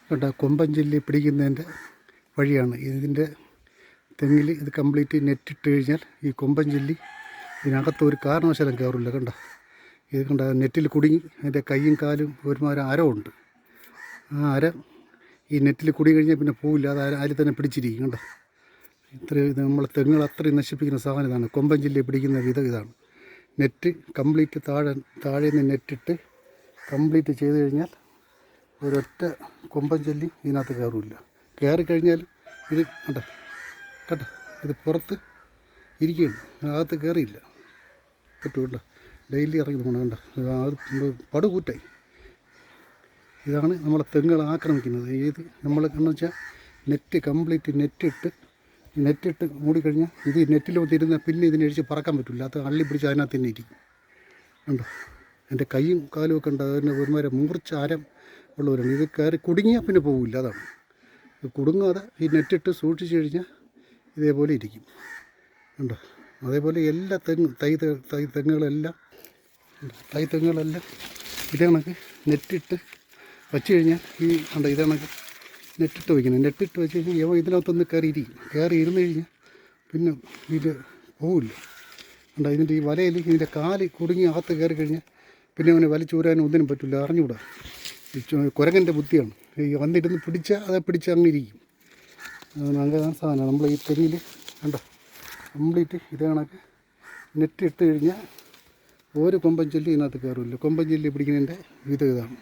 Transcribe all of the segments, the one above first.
കണ്ട കൊമ്പൻ ചെല്ലി പിടിക്കുന്നതിൻ്റെ വഴിയാണ് ഇതിൻ്റെ തെങ്ങിൽ. ഇത് കംപ്ലീറ്റ് നെറ്റിട്ട് കഴിഞ്ഞാൽ ഈ കൊമ്പൻ ചെല്ലി ഇതിനകത്ത് ഒരു കാരണവശാലും കയറില്ല. കണ്ട ഇത് കണ്ട നെറ്റിൽ കുടുങ്ങി അതിൻ്റെ കൈയും കാലും ഒരുമാതിരി അരമുണ്ട്. ആ അര ഈ നെറ്റിൽ കുടുങ്ങി കഴിഞ്ഞാൽ പിന്നെ പോവില്ല. അത് അതിൽ തന്നെ പിടിച്ചിരിക്കും. കണ്ട ഇത്രയും ഇത് നമ്മൾ തെങ്ങുകൾ അത്രയും നശിപ്പിക്കുന്ന സാധനം ഇതാണ്. കൊമ്പൻ ചെല്ലി പിടിക്കുന്ന വിധം ഇതാണ്. നെറ്റ് കംപ്ലീറ്റ് താഴെ നിന്ന് നെറ്റിട്ട് കംപ്ലീറ്റ് ചെയ്ത് കഴിഞ്ഞാൽ ഒരൊറ്റ കൊമ്പൻ ചെല്ലി ഇതിനകത്ത് കയറില്ല. കയറിക്കഴിഞ്ഞാൽ ഇത് കണ്ട ഇത് പുറത്ത് ഇരിക്കുകയാണ്, അകത്ത് കയറിയില്ല. പറ്റുമല്ലോ, ഡെയിലി ഇറങ്ങി പോകണം. കണ്ട അത് പടുകൂറ്റായി. ഇതാണ് നമ്മളെ തെങ്ങുകൾ ആക്രമിക്കുന്നത്. ഏത് നമ്മൾ എന്ന് വെച്ചാൽ നെറ്റ് കംപ്ലീറ്റ് നെറ്റിട്ട് മൂടിക്കഴിഞ്ഞാൽ ഇത് നെറ്റിൽ വന്നിരുന്നാൽ പിന്നെ ഇതിനഴിച്ച് പറക്കാൻ പറ്റില്ല. അത് അള്ളി പിടിച്ച് അതിനകത്ത് തന്നെ ഇരിക്കും. കണ്ടോ എൻ്റെ കൈയും കാലും ഒക്കെ ഉണ്ട്. അതിന് ഒരുമാതിരി മൂർച്ച ആരം ഉള്ളവരാണ്. ഇത് കയറി കുടുങ്ങിയാൽ പിന്നെ പോകില്ല. അതാണ് ഇത് കുടുങ്ങാതെ ഈ നെറ്റിട്ട് സൂക്ഷിച്ച് കഴിഞ്ഞാൽ ഇതേപോലെ ഇരിക്കും. കണ്ടോ അതേപോലെ എല്ലാ തെങ്ങുകളെല്ലാം ഇതേ കണക്ക് നെറ്റിട്ട് വച്ച് കഴിഞ്ഞാൽ ഈ കണ്ടോ ഇതേ കണക്ക് നെറ്റിട്ട് വയ്ക്കണം. നെറ്റിട്ട് വെച്ച് കഴിഞ്ഞാൽ ഇതിനകത്തൊന്ന് കയറി ഇരുന്ന് കഴിഞ്ഞാൽ പിന്നെ ഇത് പോവില്ല. കണ്ടോ ഇതിൻ്റെ ഈ വലയിൽ ഇതിൻ്റെ കാല് കുടുങ്ങി അകത്ത് കയറി കഴിഞ്ഞാൽ പിന്നെ അവനെ വലിച്ചൂരാനും ഒന്നിനും പറ്റില്ല. അറിഞ്ഞുകൂടാ. ഈ കുരങ്ങൻ്റെ ബുദ്ധിയാണ്. ഈ വന്നിരുന്ന് പിടിച്ചാൽ അത് പിടിച്ച് അങ്ങിരിക്കും. അങ്ങനെ സാധനമാണ് നമ്മൾ ഈ തെങ്ങിൽ കണ്ടോ കംപ്ലീറ്റ് ഇതേ കണക്ക് നെറ്റ് ഇട്ട് കഴിഞ്ഞാൽ ഒരു കൊമ്പൻ ചെല്ലി ഇതിനകത്ത് കയറില്ല. കൊമ്പൻ ചെല്ലി പിടിക്കുന്നതിൻ്റെ വിധം ഇതാണ്.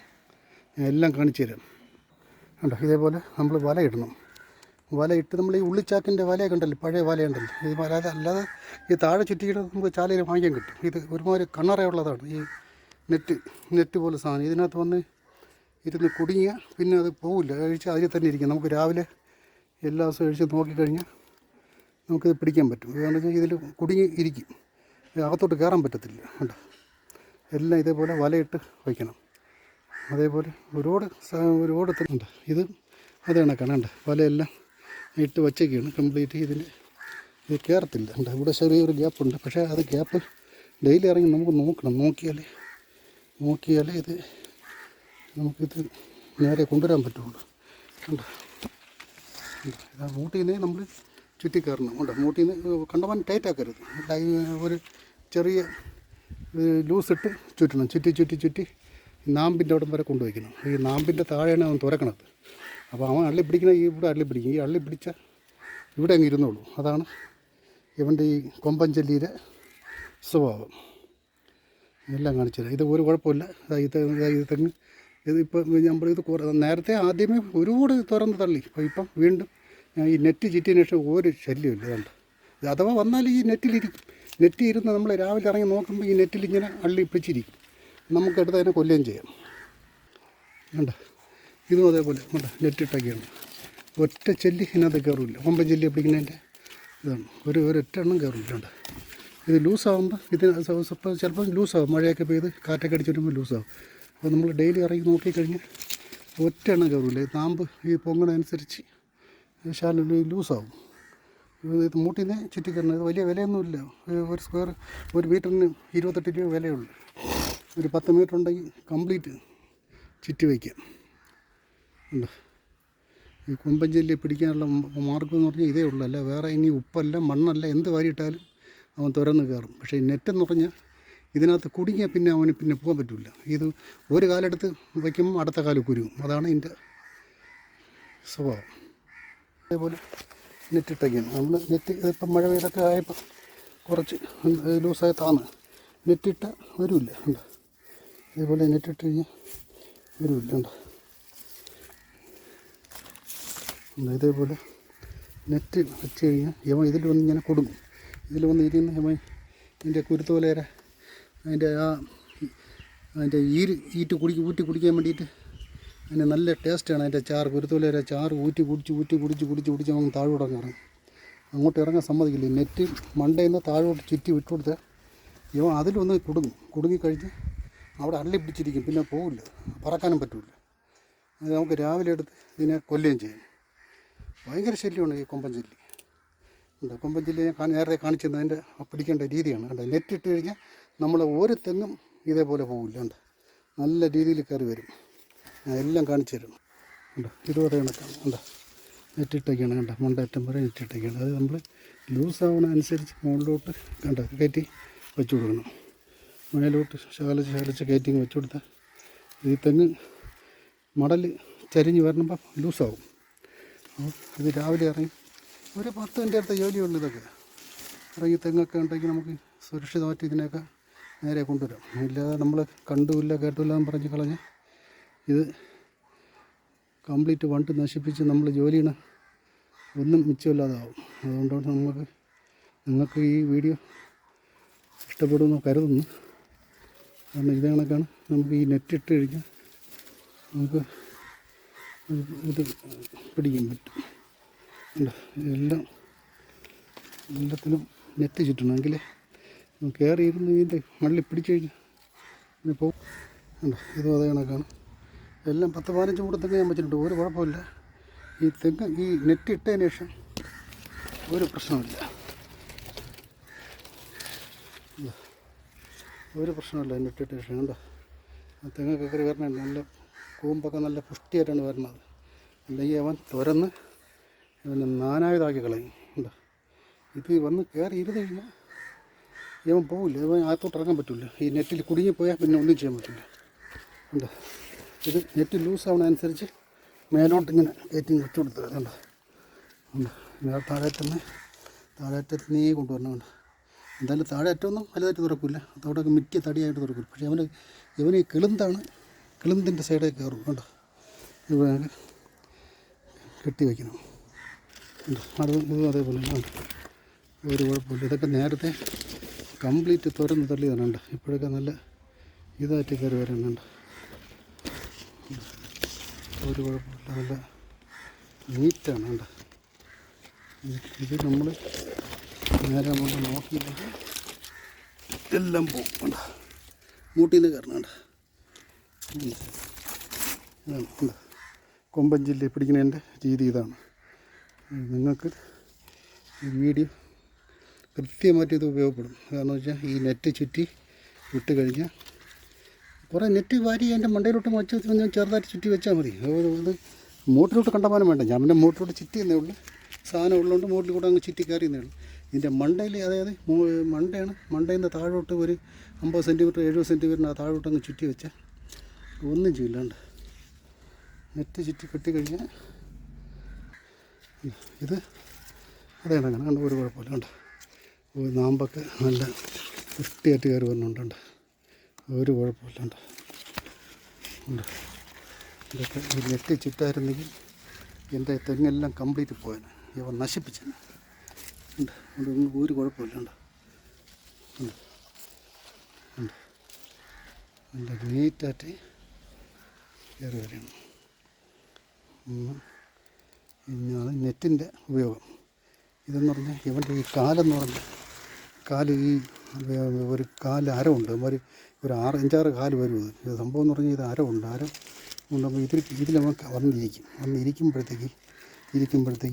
ഞാൻ എല്ലാം കാണിച്ചു തരാം. കണ്ടോ ഇതേപോലെ നമ്മൾ വലയിടണം. വലയിട്ട് നമ്മൾ ഈ ഉള്ളിച്ചാക്കിൻ്റെ വലയൊക്കെ ഉണ്ടല്ലോ, പഴയ വലയുണ്ടല്ലോ, ഇത് വല അല്ലാതെ ഈ താഴെ ചുറ്റിയിട്ട് നമുക്ക് ചാലയിൽ വാങ്ങിക്കാൻ കിട്ടും. ഇത് ഒരുമാതിരി കണ്ണറയുള്ളതാണ്. ഈ നെറ്റ് പോലെ സാധനം ഇതിനകത്ത് വന്ന് ഇരുന്ന് കുടുങ്ങിയാൽ പിന്നെ അത് പോവില്ല. കഴിച്ച് അതിൽ തന്നെ ഇരിക്കും. നമുക്ക് രാവിലെ എല്ലാ ദിവസവും കഴിച്ച് നോക്കിക്കഴിഞ്ഞാൽ നമുക്കിത് പിടിക്കാൻ പറ്റും. ഇതാണെന്ന് വെച്ചാൽ ഇതിൽ കുടുങ്ങി ഇരിക്കും, അകത്തോട്ട് കയറാൻ പറ്റത്തില്ല. കണ്ടോ എല്ലാം ഇതേപോലെ വലയിട്ട് വയ്ക്കണം. അതേപോലെ ഒരുപാട് ഉണ്ട്. ഇത് അത് കണക്കാണ്. കണ്ട വലയെല്ലാം ഇട്ട് വച്ചൊക്കെയാണ് കംപ്ലീറ്റ്. ഇത് കയറത്തില്ല. കണ്ട ഇവിടെ ചെറിയൊരു ഗ്യാപ്പുണ്ട്. പക്ഷേ അത് ഗ്യാപ്പ് ഡെയിലി ഇറങ്ങി നമുക്ക് നോക്കണം. നോക്കിയാലേ നമുക്കിത് നേരെ കൊണ്ടുവരാൻ പറ്റുള്ളൂ. കണ്ടോ മൂട്ടിൽ നിന്ന് നമ്മൾ ചുറ്റി കയറണം. കണ്ടോ മൂട്ടിൽ നിന്ന് കണ്ടമാൻ ടൈറ്റാക്കരുത്. ഒരു ചെറിയ ലൂസിട്ട് ചുറ്റണം. ചുറ്റി നാമ്പിൻ്റെ അവിടം വരെ കൊണ്ടുവയ്ക്കണം. ഈ നാമ്പിൻ്റെ താഴെയാണ് അവൻ തുറക്കണത്. അപ്പോൾ അവൻ അള്ളി പിടിക്കുന്ന ഇവിടെ അള്ളി പിടിക്കും. ഈ അള്ളി പിടിച്ചാൽ ഇവിടെ അങ്ങ് ഇരുന്നുള്ളൂ. അതാണ് ഇവൻ്റെ ഈ കൊമ്പൻ ചെല്ലിയിലെ സ്വഭാവം. എല്ലാം കാണിച്ചു തരാം. ഇത് ഒരു കുഴപ്പമില്ല. ഇത് തെങ്ങ് ഇതിപ്പോൾ നമ്മളിത് നേരത്തെ ആദ്യമേ ഒരുപാട് തുറന്ന് തള്ളി. ഇപ്പം വീണ്ടും ഈ നെറ്റ് ചുറ്റിയതിന് ശേഷം ഒരു ശല്യമില്ല. കണ്ട ഇത് അഥവാ വന്നാൽ ഈ നെറ്റിലിരിക്കും. നെറ്റ് ഇരുന്ന് നമ്മൾ രാവിലെ ഇറങ്ങി നോക്കുമ്പോൾ ഈ നെറ്റിലിങ്ങനെ അള്ളി പിടിച്ചിരിക്കും. നമുക്കെടുത്ത് അതിനെ കൊല്ലുകയും ചെയ്യാം. കണ്ട ഇതും അതേപോലെ കണ്ട നെറ്റിട്ടൊക്കെയാണ്. ഒറ്റ ചെല്ലി ഇതിനകത്ത് കയറില്ല. കൊമ്പൻ ചെല്ലി പിടിക്കുന്നതിൻ്റെ ഇതാണ്. ഒരൊറ്റ എണ്ണം കയറില്ല. കണ്ട ഇത് ലൂസാകുമ്പോൾ ഇതിന് ചിലപ്പോൾ ലൂസാകും. മഴയൊക്കെ പെയ്ത് കാറ്റൊക്കെ അടിച്ച് വരുമ്പോൾ ലൂസാകും. അപ്പോൾ നമ്മൾ ഡെയിലി ഇറങ്ങി നോക്കിക്കഴിഞ്ഞാൽ ഒറ്റ എണ്ണം കയറില്ല. നാമ്പ് ഈ പൊങ്ങണനുസരിച്ച് ശാല ലൂസാകും. ഇത് മൂട്ടിൽ നിന്ന് ചുറ്റിക്കരണം. ഇത് വലിയ വിലയൊന്നുമില്ല. ഒരു സ്ക്വയർ ഒരു മീറ്ററിന് 28 രൂപ വിലയുള്ളൂ. ഒരു 10 മീറ്റർ ഉണ്ടെങ്കിൽ കംപ്ലീറ്റ് ചുറ്റി വയ്ക്കാം. ഉണ്ട് ഈ കൊമ്പൻ ചെല്ലി പിടിക്കാനുള്ള മാർഗ്ഗം എന്ന് പറഞ്ഞാൽ ഇതേ ഉള്ളൂ. അല്ല വേറെ ഇനി ഉപ്പല്ല മണ്ണല്ല എന്ത് വാരിയിട്ടാലും അവൻ തുറന്ന് കയറും. പക്ഷേ നെറ്റെന്ന് പറഞ്ഞാൽ ഇതിനകത്ത് കുടുങ്ങിയാൽ പിന്നെ അവന് പിന്നെ പോകാൻ പറ്റില്ല. ഇത് ഒരു കാലെടുത്ത് വയ്ക്കുമ്പോൾ അടുത്ത കാലം കുരുങ്ങും. അതാണ് ഇതിൻ്റെ സ്വഭാവം. അതേപോലെ നെറ്റിട്ടൊക്കെയാണ് നമ്മൾ ഇപ്പം മഴ പെയ്തൊക്കെ ആയപ്പോൾ കുറച്ച് ലൂസായി താന്ന് നെറ്റിട്ട വരില്ല. ഉണ്ട് ഇതേപോലെ നെറ്റിട്ട് കഴിഞ്ഞാൽ വരില്ല. ഉണ്ട് ഇതേപോലെ നെറ്റ് വെച്ച് കഴിഞ്ഞാൽ യമൻ ഇതിൽ വന്ന് ഇങ്ങനെ കൊടുക്കും. ഇതിൽ വന്ന് ഇരുന്ന് യമൻ ഇതിൻ്റെ കുരുത്തോലേര അതിൻ്റെ ഈറ്റ് ഊറ്റി കുടിക്കാൻ വേണ്ടിയിട്ട് അതിന് നല്ല ടേസ്റ്റാണ്. അതിൻ്റെ ചാറ് കുരുത്തോലേര ചാറ് ഊറ്റി കുടിച്ച് അവൻ താഴോട്ട് ഇറങ്ങും. അങ്ങോട്ട് ഇറങ്ങാൻ സമ്മതിക്കില്ല. നെറ്റ് മണ്ടയിൽ നിന്ന് താഴോട്ട് ചുറ്റി വിട്ടു കൊടുത്താൽ ഇവൻ അതിലൊന്ന് കുടുങ്ങിക്കഴിഞ്ഞ് അവിടെ അള്ളി പിടിച്ചിരിക്കും. പിന്നെ പോവില്ല, പറക്കാനും പറ്റില്ല. അത് നമുക്ക് രാവിലെ എടുത്ത് ഇതിനെ കൊല്ലുകയും ചെയ്യും. ഭയങ്കര ശല്യമാണ് ഈ കൊമ്പൻ ചെല്ലി. ഉണ്ട് കൊമ്പൻ ചെല്ലി ഞാൻ നേരത്തെ കാണിച്ചത് അതിൻ്റെ പിടിക്കേണ്ട രീതിയാണ്. കണ്ടോ നെറ്റിട്ട് കഴിഞ്ഞാൽ നമ്മൾ ഒരു തെങ്ങും ഇതേപോലെ പോവില്ല. ഉണ്ട് നല്ല രീതിയിൽ കയറി വരും. ഞാൻ എല്ലാം കാണിച്ചു തരും. കണ്ടോ ഇതുവരെ കണക്കാണ് കണ്ടോ നെറ്റിട്ടൊക്കെയാണ് കണ്ടോ മണ്ടയറ്റം വരെ നെറ്റിട്ടൊക്കെയാണ്. അത് നമ്മൾ ലൂസാവണ അനുസരിച്ച് മുകളിലോട്ട് കണ്ടോ കയറ്റി വെച്ച് കൊടുക്കണം. മേലോട്ട് ശകലിച്ച് കയറ്റി വെച്ച് കൊടുത്താൽ ഈ തെങ്ങ് മടൽ ചരിഞ്ഞ് വരണമ്പോൾ ലൂസാവും. അപ്പോൾ ഇത് രാവിലെ ഇറങ്ങി ഒരു 10 മിനിറ്റ് അടുത്ത ജോലിയുള്ളൂ. ഇതൊക്കെ ഇറങ്ങി തെങ്ങൊക്കെ ഉണ്ടെങ്കിൽ നമുക്ക് സുരക്ഷിതമായിട്ട് ഇതിനെയൊക്കെ നേരെ കൊണ്ടുവരാം. ഇല്ലാതെ നമ്മൾ കണ്ടുമില്ല കേട്ടില്ല എന്ന് പറഞ്ഞ് കളഞ്ഞ് ഇത് കംപ്ലീറ്റ് വണ്ട് നശിപ്പിച്ച് നമ്മൾ ജോലിയാണ് ഒന്നും മിച്ചമില്ലാതാവും. അതുകൊണ്ടാണ് നിങ്ങൾക്ക് ഈ വീഡിയോ ഇഷ്ടപ്പെടുമെന്ന് കരുതുന്നു. കാരണം ഇതേ കണക്കാണ് നമുക്ക് ഈ നെറ്റ് ഇട്ട് കഴിഞ്ഞാൽ നമുക്ക് ഇത് പിടിക്കാൻ പറ്റും. എല്ലാത്തിലും നെറ്റ് ചുറ്റണമെങ്കിൽ കയറിയിരുന്ന് ഇതിൻ്റെ മള്ളി പിടിച്ചു കഴിഞ്ഞാൽ പിന്നെ പോകും. ഇതും അതേ കണക്കാണ്. എല്ലാം 10-15 കൂടെ തെങ്ങ് ഞാൻ വെച്ചിട്ടുണ്ട്. ഒരു കുഴപ്പമില്ല. ഈ തെങ്ങ് ഈ നെറ്റ് ഇട്ടതിന് ശേഷം ഒരു പ്രശ്നമില്ല. ഒരു പ്രശ്നമില്ല നെറ്റ് ഇട്ട ശേഷം. കണ്ടോ തെങ്ങൊക്കെ കയറി വരണുണ്ട്. നല്ല കൂമ്പൊക്കെ നല്ല പുഷ്ടിയായിട്ടാണ് വരുന്നത്. അല്ലെങ്കിൽ അവൻ തുരന്ന് ഇവനെ നാനായതാക്കി കളയും. ഉണ്ടോ ഇത് വന്ന് കയറി ഇരുന്ന് കഴിഞ്ഞാൽ ഇവൻ പോവില്ല. ഇവൻ അകത്തോട്ട് ഇറങ്ങാൻ പറ്റില്ല. ഈ നെറ്റിൽ കുടുങ്ങിപ്പോയാൽ പിന്നെ ഒന്നും ചെയ്യാൻ പറ്റില്ല. ഉണ്ടോ ഇത് നെറ്റ് ലൂസാവണ അനുസരിച്ച് മേലോട്ട് ഇങ്ങനെ കയറ്റി വെച്ച് കൊടുത്തത്. കണ്ടോ താഴേറ്റത്തിനേ കൊണ്ടുവരണം. കണ്ടോ എന്തായാലും താഴേറ്റമൊന്നും വലുതായിട്ട് തുറക്കില്ല. അതോടൊക്കെ മിറ്റിയ തടിയായിട്ട് തുറക്കില്ല. പക്ഷേ ഇവന് ഈ കിളുന്തിൻ്റെ സൈഡിൽ കയറും. കണ്ടോ ഇത് കെട്ടി വയ്ക്കണം. ഇതും അതേപോലെ ഒരു കുഴപ്പമില്ല. ഇതൊക്കെ നേരത്തെ കംപ്ലീറ്റ് തുറന്ന് തള്ളിയതാണ്. കണ്ടോ ഇപ്പോഴൊക്കെ നല്ല ഇതായിട്ട് കയറി വരുന്നുണ്ട്. ഒരു കുഴപ്പമില്ല. നല്ല നീറ്റാണ്. കണ്ടോ ഇത് നമ്മൾ നേരെ നമ്മൾ നോക്കിയില്ലെങ്കിൽ എല്ലാം പോകും. കണ്ടോ മൂട്ടിൽ നിന്ന് കയറണം. കണ്ടോ കൊമ്പൻ ജില്ലയിൽ പിടിക്കുന്നതിൻ്റെ രീതി ഇതാണ്. നിങ്ങൾക്ക് ഈ വീഡിയോ കൃത്യമായിട്ട് ഇത് ഉപയോഗപ്പെടും. കാരണം വെച്ചാൽ ഈ നെറ്റ് ചുറ്റി വിട്ട് കഴിഞ്ഞാൽ കുറേ നെറ്റ് വാരി എൻ്റെ മണ്ടയിലോട്ട് വച്ച് ഞാൻ ചെറുതായിട്ട് ചുറ്റി വെച്ചാൽ മതി. അത് മൂട്ടിലോട്ട് കണ്ടമാനം വേണ്ട. ഞാൻ പിന്നെ മൂട്ടിലോട്ട് ചുറ്റിയെന്നേ ഉള്ളൂ. സാധനം ഉള്ളതുകൊണ്ട് മൂട്ടിൽ കൂടെ അങ്ങ് ചുറ്റി കയറിയെന്നേ ഉള്ളൂ. ഇതിൻ്റെ മണ്ടയിൽ അതായത് മണ്ടയിൽ നിന്ന് താഴോട്ട് ഒരു 50 സെൻറ്റിമീറ്റർ 70 സെൻറ്റിമീറ്ററിന് താഴോട്ട് അങ്ങ് ചുറ്റി വെച്ചാൽ ഒന്നും ചെയ്യില്ലാണ്ട് നെറ്റ് ചുറ്റി കെട്ടിക്കഴിഞ്ഞാൽ ഇത് അതേ കണക്കാണ്. കണ്ട് ഒരു കുഴപ്പമില്ല. കണ്ടോ നാമ്പൊക്കെ നല്ല വൃത്തിയായിട്ട് കയറി വരുന്നുണ്ട്. ഒരു കുഴപ്പമില്ല. ഉണ്ട് ഇതൊക്കെ ഈ നെറ്റ് ചുറ്റായിരുന്നെങ്കിൽ എൻ്റെ തെങ്ങെല്ലാം കംപ്ലീറ്റ് പോയാൽ ഇവ നശിപ്പിച്ചത്. ഉണ്ട് അതുകൊണ്ട് ഒരു കുഴപ്പമില്ല. ഉണ്ട് നല്ല നീറ്റായിട്ട് കയറി വരണം. ഇനിയാണ് നെറ്റിൻ്റെ ഉപയോഗം. ഇതെന്ന് പറഞ്ഞാൽ ഇവൻ്റെ ഈ കാലെന്ന് പറഞ്ഞാൽ ഈ ഒരു കാല് അരമുണ്ട്. ഒരു 5-6 കാല് വരും. ഇത് സംഭവം എന്ന് പറഞ്ഞാൽ ഇത് അരമുണ്ട്. അരം കൊണ്ടുമ്പോൾ ഇതിൽ നമുക്ക് ഇരിക്കുമ്പോഴത്തേക്ക്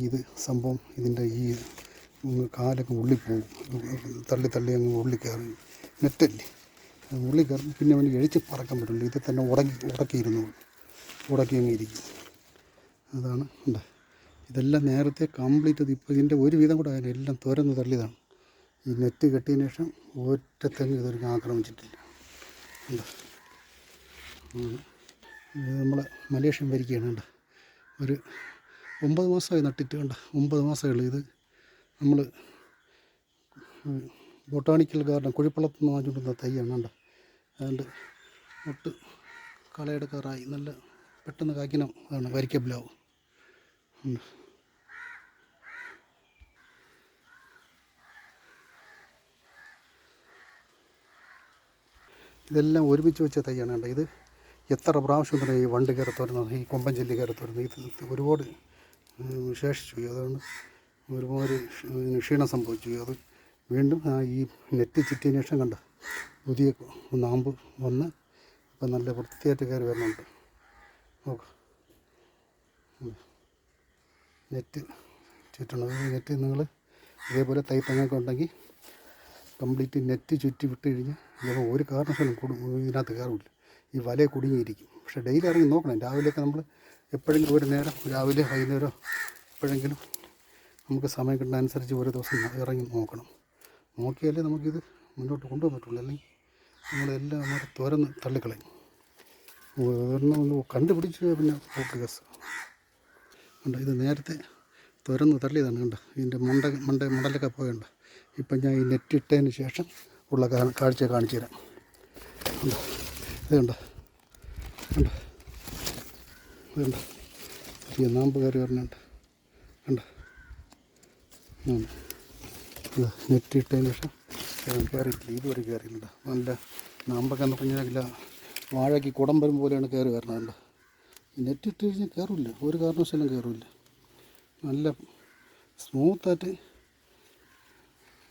ഇത് സംഭവം ഇതിൻ്റെ ഈ കാലൊക്കെ ഉള്ളിപ്പോവും. തള്ളി അങ്ങ് ഉള്ളിൽ കയറി നെറ്റല്ലേ ഉള്ളിൽ കയറി പിന്നെ അവന് എഴിച്ച് പറക്കാൻ പറ്റില്ല. ഇത് തന്നെ ഉടക്കി അങ്ങ് ഇരിക്കും. അതാണ് ഉണ്ട്. ഇതെല്ലാം നേരത്തെ കംപ്ലീറ്റ് ഇപ്പോൾ ഇതിൻ്റെ ഒരു വീതം കൂടെ എല്ലാം തുരന്ന് തള്ളിയതാണ്. ഈ നെറ്റ് കെട്ടിയതിന് ശേഷം ഒറ്റ തെങ്ങ് ഇതൊരു ആക്രമിച്ചിട്ടില്ല. ഉണ്ട് ഇത് നമ്മളെ മലേഷ്യൻ വരിക്കയാണ്. ഉണ്ട് ഒരു 9 മാസമായി നട്ടിട്ട്. കണ്ട 9 മാസമേ ഉള്ളൂ. ഇത് നമ്മൾ ബൊട്ടാണിക്കൽ ഗാർഡൻ കുഴിപ്പള്ളത്ത് നിന്ന് വാങ്ങിച്ചുകൊണ്ടുവന്ന തൈയാണ്. കണ്ട അതുകൊണ്ട് ഒട്ട് കളയെടുക്കാറായി. നല്ല പെട്ടെന്ന് കായ്ക്കണം. അതാണ് വരിക്കപ്പിലാവും. ഇതെല്ലാം ഒരുമിച്ച് വെച്ച തൈയാണ്. കണ്ട ഇത് എത്ര പ്രാവശ്യം തന്നെ ഈ വണ്ട് കയറി തുറന്നത്, ഈ കൊമ്പൻ ചെല്ലി കയറി തുറന്നത്. ഇത് ഒരുപാട് ശേഷിച്ചു പോയി. അതുകൊണ്ട് ഒരുപാട് ക്ഷീണം സംഭവിച്ചു. അത് വീണ്ടും ഈ നെറ്റ് ചുറ്റിയതിന് ശേഷം കണ്ട പുതിയ നാമ്പ് വന്ന് ഇപ്പം നല്ല വൃത്തിയായിട്ട് കയറി വരുന്നുണ്ട്. നോക്ക് നെറ്റ് ചുറ്റണം. നെറ്റ് നിങ്ങൾ ഇതേപോലെ തെങ്ങൊക്കെ ഉണ്ടെങ്കിൽ കംപ്ലീറ്റ് നെറ്റ് ചുറ്റി വിട്ട് കഴിഞ്ഞാൽ ചിലപ്പോൾ ഒരു കാരണവശാലും ഇതിനകത്ത് കയറില്ല. ഈ വലയെ കുടുങ്ങിയിരിക്കും. പക്ഷേ ഡെയിലി ഇറങ്ങി നോക്കണം. രാവിലെയൊക്കെ നമ്മൾ എപ്പോഴെങ്കിലും ഒരു നേരം രാവിലെ വൈകുന്നേരം എപ്പോഴെങ്കിലും നമുക്ക് സമയം കിട്ടുന്ന അനുസരിച്ച് ഒരു ദിവസം ഇറങ്ങി നോക്കണം. നോക്കിയാലേ നമുക്കിത് മുന്നോട്ട് കൊണ്ടുപോകാൻ പറ്റുള്ളൂ. അല്ലെങ്കിൽ നമ്മളെല്ലാം നമ്മൾ തുറന്ന് തള്ളിക്കളയും. ഒന്ന് കണ്ടുപിടിച്ച് പിന്നെ പോക്ക് കേസ് ഉണ്ട്. ഇത് നേരത്തെ തുറന്ന് തള്ളിയതാണ്. കണ്ടോ ഇതിൻ്റെ മണ്ടലൊക്കെ പോയുണ്ട്. ഇപ്പം ഞാൻ ഈ നെറ്റ് ഇട്ടതിന് ശേഷം ഉള്ള കാഴ്ച കാണിച്ചു തരാം. ഇതുണ്ട് കണ്ടോ, ഇതുണ്ട് ചെറിയ നാമ്പ് കയറി വരുന്നുണ്ട്. കണ്ടോ ഇത് നെറ്റ് ഇട്ടതിന് ശേഷം കയറിയിട്ടില്ല, ഇതുവരെ കയറിയിട്ടുണ്ട്. നല്ല നാമ്പൊക്കെ എന്ന് പറഞ്ഞാൽ വാഴയ്ക്ക് കുടമ്പരം പോലെയാണ് കയറി വരണത്. നെറ്റ് ഇട്ട് കഴിഞ്ഞാൽ കയറില്ല, ഒരു കാരണവശാലും കയറില്ല. നല്ല സ്മൂത്തായിട്ട്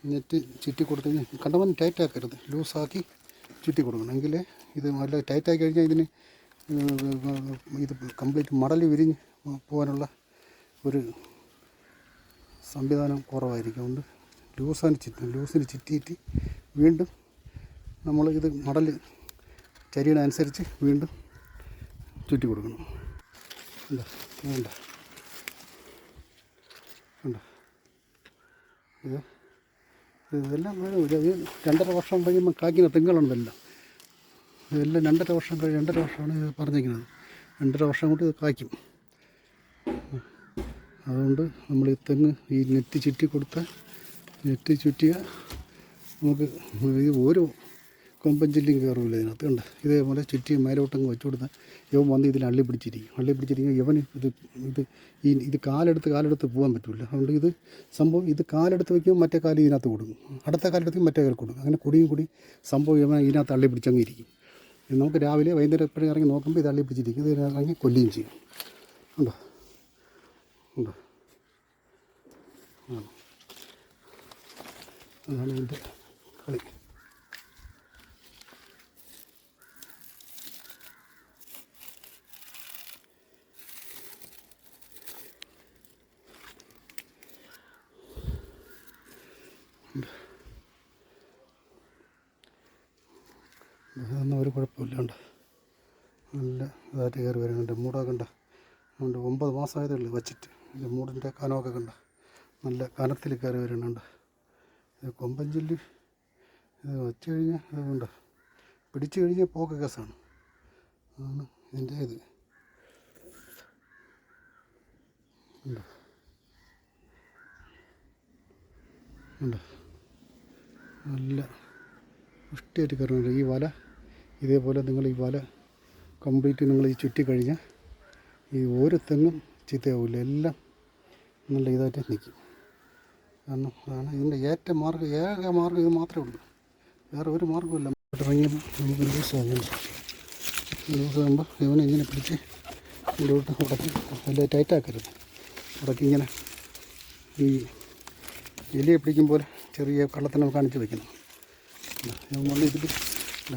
നെറ്റ് ചുറ്റി കൊടുത്തു കഴിഞ്ഞാൽ കണ്ടമാനം ടൈറ്റാക്കരുത്, ലൂസാക്കി ചുറ്റി കൊടുക്കണം. എങ്കിലേ ഇത് നല്ല ടൈറ്റാക്കി കഴിഞ്ഞാൽ ഇതിന് ഇത് കംപ്ലീറ്റ് മടൽ വിരിഞ്ഞ് പോകാനുള്ള ഒരു സംവിധാനം കുറവായിരിക്കും. അതുകൊണ്ട് ലൂസിന് ചുറ്റിയിട്ട് വീണ്ടും നമ്മൾ ഇത് മടൽ ചരിയുടെ അനുസരിച്ച് വീണ്ടും ചുറ്റി കൊടുക്കണം. എന്താ വേണ്ട ഉണ്ടോ ഇതെല്ലാം 2.5 വർഷം കഴിയുമ്പോൾ കായ്ക്കുന്ന തെങ്ങുകളാണ് ഇതെല്ലാം. 2.5 വർഷമാണ് ഇത് പറഞ്ഞിരിക്കുന്നത്. 2.5 വർഷം കൊണ്ട് ഇത് കായ്ക്കും. അതുകൊണ്ട് നമ്മൾ ഈ തെങ്ങ് ഈ നെറ്റ് ചുറ്റിയ നമുക്ക് ഓരോ കൊമ്പൻ ചില്ലിയും കയറില്ല ഇതിനകത്ത്. കണ്ട് ഇതേപോലെ ചുറ്റി മേലോട്ടങ്ങ് വെച്ചു കൊടുത്താൽ ഇവൻ വന്ന് ഇതിൽ അള്ളി പിടിച്ചിരിക്കും. ഇവന് ഇത് കാലെടുത്ത് പോകാൻ പറ്റില്ല. അതുകൊണ്ട് ഇത് സംഭവം ഇത് കാലെടുത്ത് വയ്ക്കുമ്പോൾ മറ്റേ കാല് ഇതിനകത്ത് കൊടുക്കും, അടുത്ത കാലെടുത്ത് മറ്റേ കാൽ കൊടുക്കും. അങ്ങനെ കൂടി സംഭവം ഇവൻ ഇതിനകത്ത് അള്ളി പിടിച്ചങ്ങ് ഇരിക്കും. നമുക്ക് രാവിലെ വൈകുന്നേരം എപ്പോഴും ഇറങ്ങി നോക്കുമ്പോൾ ഇത് അള്ളി പിടിച്ചിരിക്കും. ഇത് ഇറങ്ങി കൊല്ലുകയും ചെയ്യും. ഉണ്ടോ അതാണ് ഇതിൻ്റെ കളി. അതൊന്നും ഒരു കുഴപ്പമില്ല. ഉണ്ട് നല്ല ഇതായിട്ട് കയറി വരുന്നുണ്ട്. മൂടൊക്കെ കണ്ട അതുകൊണ്ട് 9 മാസമായതേ ഉള്ളൂ വച്ചിട്ട്. ഇത് മൂടിൻ്റെ കനമൊക്കെ കണ്ട നല്ല കനത്തിൽ കയറി വരുന്നുണ്ട്. ഇത് കൊമ്പൻ ചില്ലി ഇത് വച്ച് കഴിഞ്ഞാൽ അതുകൊണ്ട് പിടിച്ചു കഴിഞ്ഞാൽ പോക്ക് കേസാണ്. അതാണ് ഇതിൻ്റെ ഇത്. ഉണ്ട് നല്ല വൃത്തിയായിട്ട് കയറുന്നുണ്ട്. ഈ വല ഇതേപോലെ നിങ്ങൾ ഈ വല കംപ്ലീറ്റ് നിങ്ങൾ ഈ ചുറ്റി കഴിഞ്ഞാൽ ഈ ഓരോ തെങ്ങും ചീത്തയാവില്ല, എല്ലാം നല്ല ഇതായിട്ട് നിൽക്കും. കാരണം അതാണ് ഇതിൻ്റെ ഏക മാർഗ്ഗം ഇത് മാത്രമേ ഉള്ളൂ, വേറെ ഒരു മാർഗ്ഗമില്ല. ഇറങ്ങിയപ്പോൾ നമുക്ക് ലൂസാകുമ്പോൾ ഇവനെ ഇങ്ങനെ പിടിച്ച് ഇതിലോട്ട് ഉടക്കി നല്ല ടൈറ്റാക്കരുത്. ഉടക്കി ഇങ്ങനെ ഈ എലിയെ പിടിക്കും പോലെ ചെറിയ കള്ളത്തനം കാണിച്ച് വയ്ക്കണം. നമ്മൾ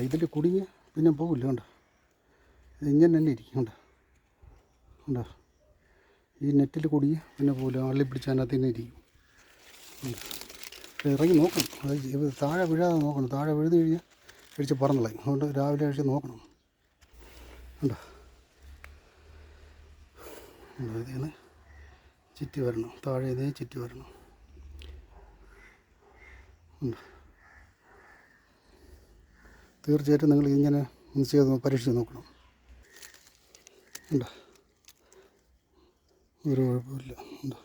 ഇതിൽ കുടുങ്ങി പിന്നെ പോകില്ല. കണ്ടോ ഇതിങ്ങനെ തന്നെ ഇരിക്കും. കണ്ടോ ഈ നെറ്റിൽ കുടുങ്ങി പിന്നെ പോകില്ല, അള്ളി പിടിച്ച് അതിനകത്ത് തന്നെ ഇരിക്കും. ഇറങ്ങി നോക്കണം, അത് താഴെ വീഴാതെ നോക്കണം. താഴെ വീഴുന്നു കഴിഞ്ഞാൽ കഴിച്ച് പറന്നുകളയും. അതുകൊണ്ട് രാവിലെ കഴിച്ച് നോക്കണം. കണ്ടോ ഇതിന് ചുറ്റി വരണം, താഴെ ഇതേ ചുറ്റി വരണം. തീർച്ചയായിട്ടും നിങ്ങൾ ഇങ്ങനെ ചെയ്ത് പരീക്ഷിച്ച് നോക്കണം. ഉണ്ടോ ഒരു കുഴപ്പമില്ല. ഉണ്ടോ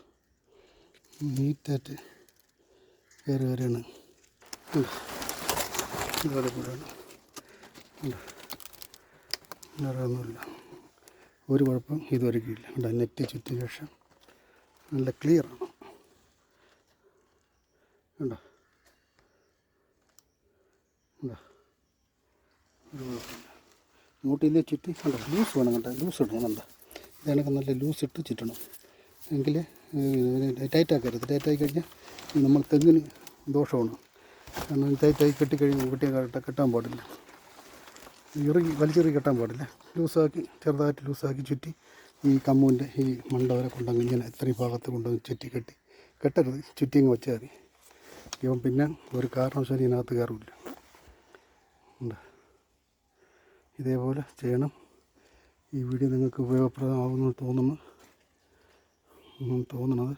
നീറ്റായിട്ട് കയറി വരെയാണ്. ഇതുപോലെ കൂടെയാണ്. വേറെ ഒന്നുമില്ല, ഒരു കുഴപ്പം ഇതുവരെയ്ക്കും ഇല്ല. ഉണ്ടോ നെറ്റ് ചുറ്റിയ ശേഷം നല്ല ക്ലിയറാണ്. ഉണ്ടോ ഒരു കുഴപ്പമില്ല. മൂട്ടിയിലെ ചുറ്റി കണ്ടോ ലൂസ് വേണം. കണ്ടോ ലൂസ് ഇടണം. കണ്ടോ ഇതേണക്ക് നല്ല ലൂസ് ഇട്ട് ചുറ്റണം. എങ്കിൽ ടൈറ്റാക്കരുത്. ടൈറ്റായി കഴിഞ്ഞാൽ നമ്മൾ തെങ്ങിന് ദോഷമാണ്. കാരണം ടൈറ്റായി കെട്ടാൻ പാടില്ല, വലിച്ചെറി കെട്ടാൻ പാടില്ല. ലൂസാക്കി ചെറുതായിട്ട് ലൂസാക്കി ചുറ്റി ഈ കമ്മുവിൻ്റെ ഈ മണ്ട വരെ കൊണ്ടങ്ങ് ഇങ്ങനെ ഇത്രയും ഭാഗത്ത് കൊണ്ടുവന്ന് ചുറ്റി കെട്ടരുത്. ചുറ്റി അങ്ങ് വെച്ചാൽ മതി. ഇവൻ പിന്നെ ഒരു കാരണവശാലും ഇതിനകത്ത് കയറില്ല. ഉണ്ട് ഇതേപോലെ ചെയ്യണം. ഈ വീഡിയോ നിങ്ങൾക്ക് ഉപയോഗപ്രദമാകുമെന്ന് തോന്നുന്നത്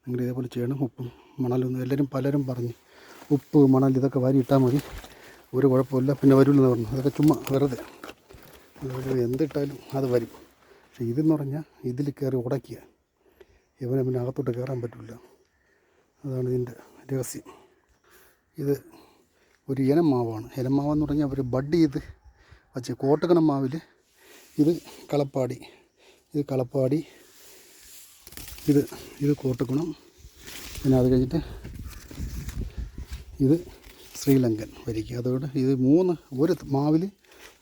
നിങ്ങൾ ഇതേപോലെ ചെയ്യണം. ഉപ്പും മണലൊന്നും പലരും പറഞ്ഞ് ഉപ്പ് മണൽ ഇതൊക്കെ വാരി ഇട്ടാൽ മതി, ഒരു കുഴപ്പമില്ല, പിന്നെ വരില്ലെന്ന് പറഞ്ഞു. അതൊക്കെ ചുമ്മാ വെറുതെ. എന്തിട്ടാലും അത് വരും. പക്ഷേ ഇതെന്ന് പറഞ്ഞാൽ ഇതിൽ കയറി ഉടയ്ക്കുക, ഇവനെ പിന്നെ അകത്തോട്ട് കയറാൻ പറ്റില്ല. അതാണ് ഇതിൻ്റെ രഹസ്യം. ഇത് ഒരു ഇനം മാവാണ്. ഇനം മാവെന്ന് പറഞ്ഞാൽ അവർ ബഡ് ചെയ്ത് വച്ച് കോട്ടക്കണം മാവിൽ ഇത് കളപ്പാടി, ഇത് കോട്ടക്കുണം, പിന്നെ അത് കഴിഞ്ഞിട്ട് ഇത് ശ്രീലങ്കൻ വരിക്ക. അതോടെ ഇത് ഒരു മാവിൽ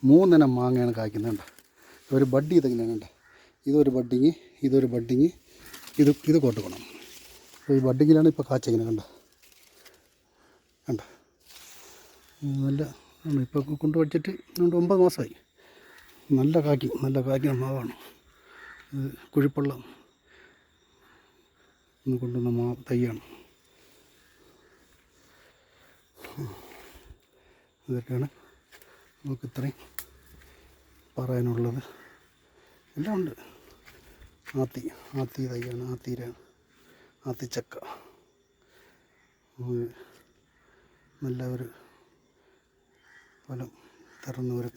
3 ഇനം മാങ്ങയാണ് കായ്ക്കുന്നുണ്ട്. ഒരു ബഡ് ചെയ്തെങ്ങനെയാണ്. ഇതൊരു ബഡിങ്, ഇതൊരു ബഡിങ്, ഇത് കോട്ടക്കുണം. അപ്പോൾ ഈ ബഡിങ്ങിലാണ് ഇപ്പോൾ കാച്ചിങ്ങനെ കണ്ട നല്ല ഇപ്പോൾ കൊണ്ടുവച്ചിട്ട് 9 മാസമായി. നല്ല കായ്ക്കുന്ന മാവാണ്. ഇത് കുഴിപ്പള്ളം കൊണ്ടുവന്ന തൈയാണ്. ഇതൊക്കെയാണ് നമുക്ക് ഇത്രയും പറയാനുള്ളത്. എല്ലാം ഉണ്ട്. ആത്തി തൈയാണ്, ആത്തിച്ചക്ക. നല്ല ഒരു ഫലം തരുന്ന ഒരു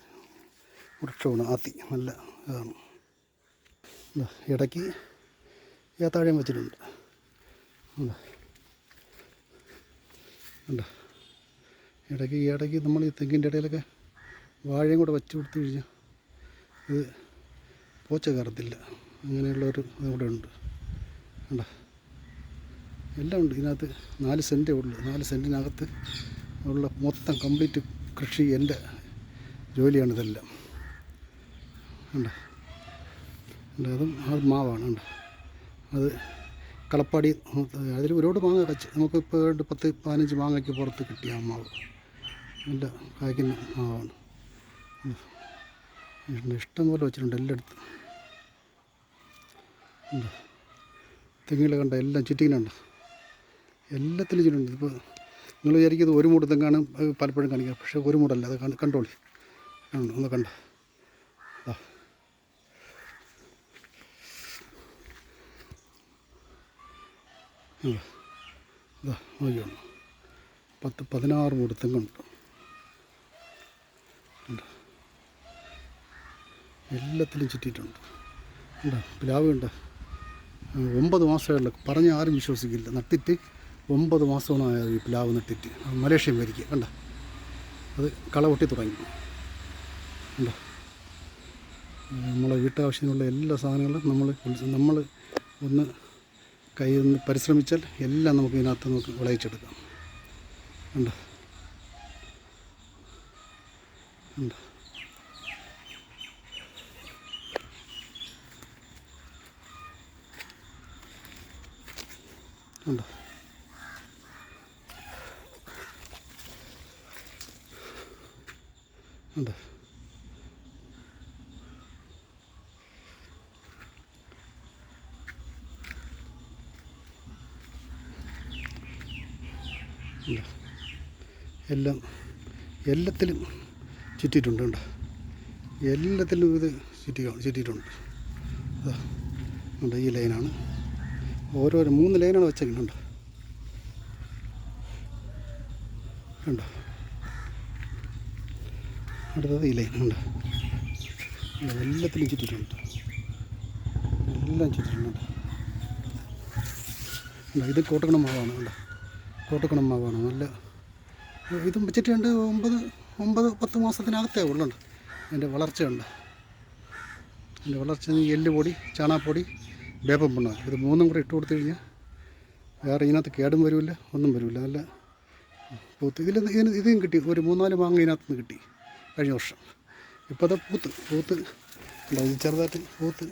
വൃക്ഷമാണ് ആത്തി. നല്ല ഇതാണ്. ഇടയ്ക്ക് ഏത്താഴം വെച്ചിട്ടുണ്ട്. ഇടയ്ക്ക് നമ്മൾ ഈ തെങ്ങിൻ്റെ ഇടയിലൊക്കെ വാഴയും കൂടെ വെച്ച് കൊടുത്തു കഴിഞ്ഞാൽ ഇത് പോച്ച കയറത്തില്ല. അങ്ങനെയുള്ളൊരു ഇതുകൂടെ ഉണ്ട്. എല്ലാം ഉണ്ട് ഇതിനകത്ത്. 4 സെൻറ്റേ ഉള്ളൂ. 4 സെൻറ്റിനകത്ത് ഉള്ള മൊത്തം കംപ്ലീറ്റ് കൃഷി എൻ്റെ ജോലിയാണിതെല്ലാം. അത് മാവാണ്. അത് കളപ്പാടി. അതിൽ ഒരുപാട് മാങ്ങ കച്ച് നമുക്കിപ്പോൾ 10-15 മാങ്ങയ്ക്ക് പുറത്ത് കിട്ടിയ ആ മാവ് നല്ല കായ്ക്കുന്ന മാവാണ്. ഇഷ്ടം പോലെ വെച്ചിട്ടുണ്ട് എല്ലായിടത്തും. തെങ്ങിൽ കണ്ട എല്ലാം ചുറ്റിങ്ങനുണ്ട്. എല്ലാത്തിലും ചുറ്റുണ്ട്. ഇപ്പോൾ നിങ്ങൾ വിചാരിക്കുന്നത് ഒരു മൂട് തെങ്ങാണ് പലപ്പോഴും കാണിക്കുക. പക്ഷേ ഒരു മൂടല്ല. അത് കണ്ടോളി. ഒന്ന് കണ്ട നോക്കിയാണ്. 10-16 മൂട് തെങ്ങുണ്ട്. എല്ലാത്തിലും ചുറ്റിയിട്ടുണ്ട്. പ്ലാവ് ഉണ്ട്. 9 മാസമുള്ള പറഞ്ഞ് ആരും വിശ്വസിക്കില്ല. നട്ടിട്ട് 9 മാസമാണ് ആയത് ഈ പ്ലാവ് നട്ടിട്ട്. മലേഷ്യൻ വരിക്കുക കണ്ട. അത് കള പൊട്ടി തുടങ്ങി. നമ്മളെ വീട്ടാവശ്യത്തിനുള്ള എല്ലാ സാധനങ്ങളും നമ്മൾ ഒന്ന് കയ്യിൽ നിന്ന് പരിശ്രമിച്ചാൽ എല്ലാം നമുക്ക് ഇതിനകത്ത് നമുക്ക് വിളയിച്ചെടുക്കാം. ഉണ്ട്. ഉണ്ട്. ഉണ്ട്. എല്ലാത്തിലും ചുറ്റിയിട്ടുണ്ട്. ഉണ്ട്. എല്ലാത്തിലും ഇത് ചുറ്റിയിട്ടുണ്ട്. ഉണ്ട്. ഈ ലൈനാണ്. ഓരോരോ 3 ലൈനാണ് വെച്ചേക്കുന്നുണ്ട്. കണ്ടോ. അടുത്തത് ഈ ലൈൻ ഉണ്ട്. എല്ലാത്തിലും ചുറ്റിയിട്ടുണ്ട്. എല്ലാം ചുറ്റിയിട്ടുണ്ട്. ഇത് കോട്ടക്കണം മാവാണ്. കണ്ടോ. കോട്ടക്കണം മാവാണ്. നല്ല ഇതും വെച്ചിട്ടുണ്ട്. 9-10 മാസത്തിനകത്തേ ഉള്ളുണ്ട്. അതിൻ്റെ വളർച്ചയുണ്ട്. അതിൻ്റെ വളർച്ച എല്ലുപൊടി, ചാണകപ്പൊടി, വേപ്പം പിണ്ണാക്ക്, ഇത് 3 കൂടെ ഇട്ട് കൊടുത്തു കഴിഞ്ഞാൽ വേറെ ഇതിനകത്ത് കേടും വരില്ല, ഒന്നും വരില്ല. നല്ല പൂത്ത്. ഇതും കിട്ടി. ഒരു 3-4 മാങ്ങ ഇതിനകത്തുനിന്ന് കിട്ടി കഴിഞ്ഞ വർഷം. ഇപ്പോൾ അത് പൂത്ത് ഇത് ചെറുതായിട്ട് പൂത്ത്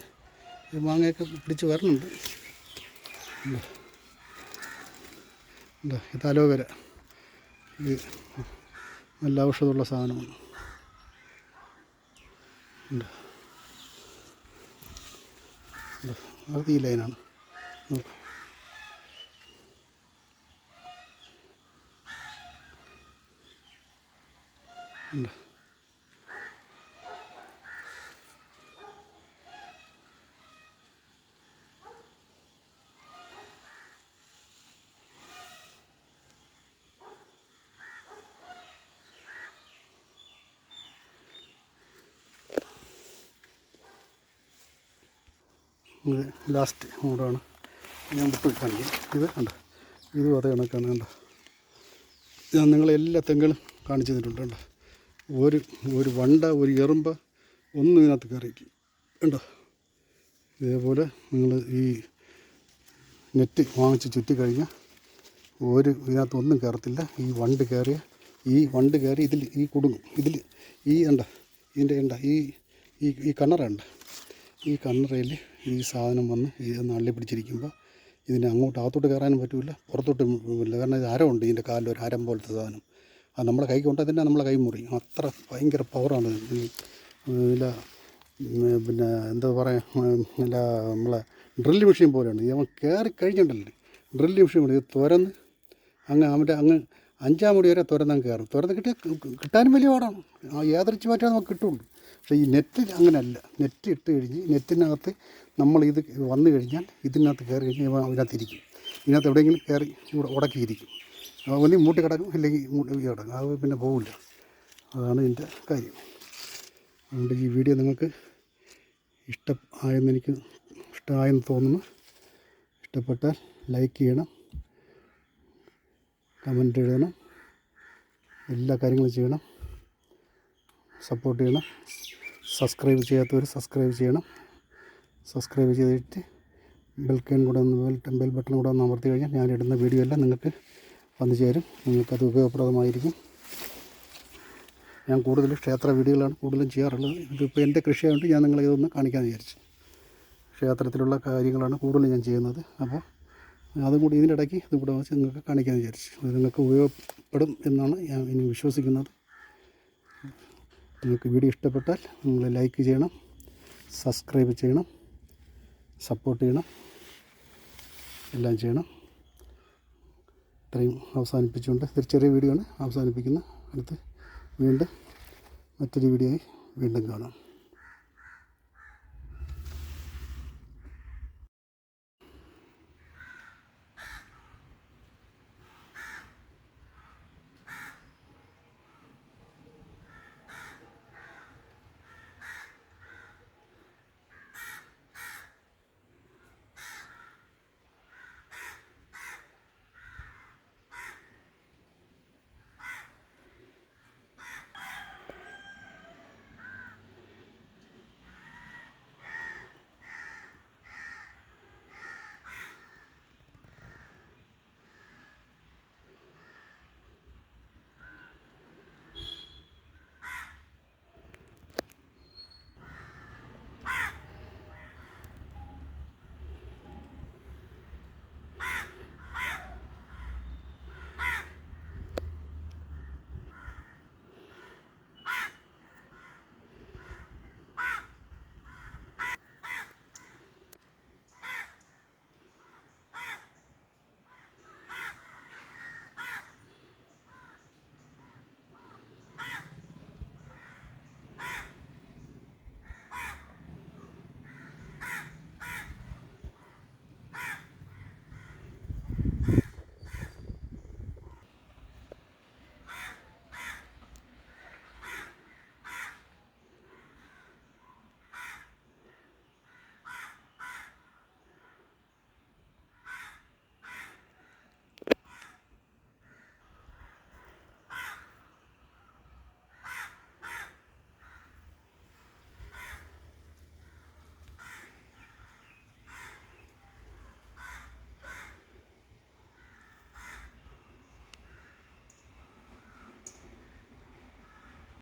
മാങ്ങയൊക്കെ പിടിച്ച് വരണുണ്ട്. ഇത് അലോവേര. ഇത് നല്ല ഔഷധമുള്ള സാധനമാണ്. അത് ഈ ലൈനാണ്. നോക്കാം. ഇത് ലാസ്റ്റ് മൂടാണ് ഞാൻ വിട്ട് കാണിക്കും. ഇത് കണ്ടോ, ഇതും അതേ കണക്കാണ്. കണ്ടോ, ഞാൻ നിങ്ങളെ എല്ലാ തെങ്ങുകളും കാണിച്ചു തന്നിട്ടുണ്ട്. കണ്ടോ, ഒരു വണ്ട, ഒരു എറുമ്പ് ഒന്നും ഇതിനകത്ത് കയറിയിരിക്കും. കണ്ടോ, ഇതേപോലെ നിങ്ങൾ ഈ നെറ്റ് വാങ്ങിച്ച് ചുറ്റിക്കഴിഞ്ഞാൽ ഇതിനകത്തൊന്നും കയറത്തില്ല. ഈ വണ്ട് കയറി ഇതിൽ ഈ കുടുങ്ങും. ഇതിൽ ഈ ഇതിൻ്റെ ഈ കണ്ണറുണ്ട്, ഈ കണ്ണറയിൽ ഈ സാധനം വന്ന് ഇതൊന്ന് അള്ളി പിടിച്ചിരിക്കുമ്പോൾ ഇതിന് അകത്തോട്ട് കയറാനും പറ്റില്ല, പുറത്തോട്ട് ഇല്ല. കാരണം ഇത് അരമുണ്ട്, ഇതിൻ്റെ കാലിൽ ഒരു അരം പോലത്തെ സാധനം. അത് നമ്മുടെ കൈ കൊണ്ടാൽ തന്നെ നമ്മളെ കൈ മുറിയും. അത്ര ഭയങ്കര പവറാണ് ഇതിൽ. പിന്നെ എന്താ പറയുക, നമ്മളെ ഡ്രില്ല് മെഷീൻ പോലെയാണ്. അവൻ കയറി കഴിഞ്ഞിട്ടുണ്ടല്ലേ, ഡ്രില്ല് മെഷീൻ പോലെ ഇത് തുരന്ന് അങ്ങ് 5-ാം മുടി വരെ തുരന്നങ്ങ് കയറും. തുരന്ന് കിട്ടാനും വലിയ പാടാണ്. യാദൃച്ഛികമായിട്ടേ നമുക്ക് കിട്ടുള്ളൂ. പക്ഷേ ഈ നെറ്റിൽ അങ്ങനെയല്ല. നെറ്റ് ഇട്ട് കഴിഞ്ഞ് നെറ്റിനകത്ത് നമ്മളിത് വന്നു കഴിഞ്ഞാൽ ഇതിനകത്ത് കയറി കഴിഞ്ഞാൽ ഇതിനകത്ത് ഇരിക്കും. ഇതിനകത്ത് എവിടെയെങ്കിലും കയറി ഉടക്കിയിരിക്കും. ഒന്നി മൂട്ടി കിടക്കും, ഇല്ലെങ്കിൽ കിടക്കും. അത് പിന്നെ പോകില്ല. അതാണ് ഇതിൻ്റെ കാര്യം. അതുകൊണ്ട് ഈ വീഡിയോ നിങ്ങൾക്ക് ഇഷ്ടമായെന്ന് തോന്നുന്നു. ഇഷ്ടപ്പെട്ടാൽ ലൈക്ക് ചെയ്യണം, കമൻറ്റ് എഴുതണം, എല്ലാ കാര്യങ്ങളും ചെയ്യണം, സപ്പോർട്ട് ചെയ്യണം. സബ്സ്ക്രൈബ് ചെയ്യാത്തവർ സബ്സ്ക്രൈബ് ചെയ്യണം. സബ്സ്ക്രൈബ് ചെയ്തിട്ട് ബെൽ ബട്ടൺ കൂടെ ഒന്ന് അമർത്തി കഴിഞ്ഞാൽ ഞാനിടുന്ന വീഡിയോ എല്ലാം നിങ്ങൾക്ക് വന്നു ചേരും. നിങ്ങൾക്കത് ഉപയോഗപ്രദമായിരിക്കും. ഞാൻ കൂടുതൽ ക്ഷേത്ര വീഡിയോകളാണ് കൂടുതലും ചെയ്യാറുള്ളത്. ഇതിപ്പോൾ എൻ്റെ കൃഷിയായതുകൊണ്ട് ഞാൻ നിങ്ങളെ ഇതൊന്ന് കാണിക്കാമെന്ന് വിചാരിച്ചു. ക്ഷേത്രത്തിലുള്ള കാര്യങ്ങളാണ് കൂടുതലും ഞാൻ ചെയ്യുന്നത്. അപ്പോൾ അതും കൂടി ഇതിൻ്റെ ഇടയ്ക്ക് ഇത് കൂടെ വെച്ച് നിങ്ങൾക്ക് കാണിക്കാമെന്ന് വിചാരിച്ചു. അത് നിങ്ങൾക്ക് ഉപയോഗപ്പെടും എന്നാണ് ഞാൻ ഇനി വിശ്വസിക്കുന്നത്. നിങ്ങൾക്ക് വീഡിയോ ഇഷ്ടപ്പെട്ടാൽ നിങ്ങൾ ലൈക്ക് ചെയ്യണം, സബ്സ്ക്രൈബ് ചെയ്യണം, സപ്പോർട്ട് ചെയ്യണം, എല്ലാം ചെയ്യണം. ഇത്രയും അവസാനിപ്പിച്ചുകൊണ്ട് ഇതൊരു ചെറിയ വീഡിയോ ആണ് അവസാനിപ്പിക്കുന്നത്. അടുത്ത് വീണ്ടും മറ്റൊരു വീഡിയോയിൽ വീണ്ടും കാണാം.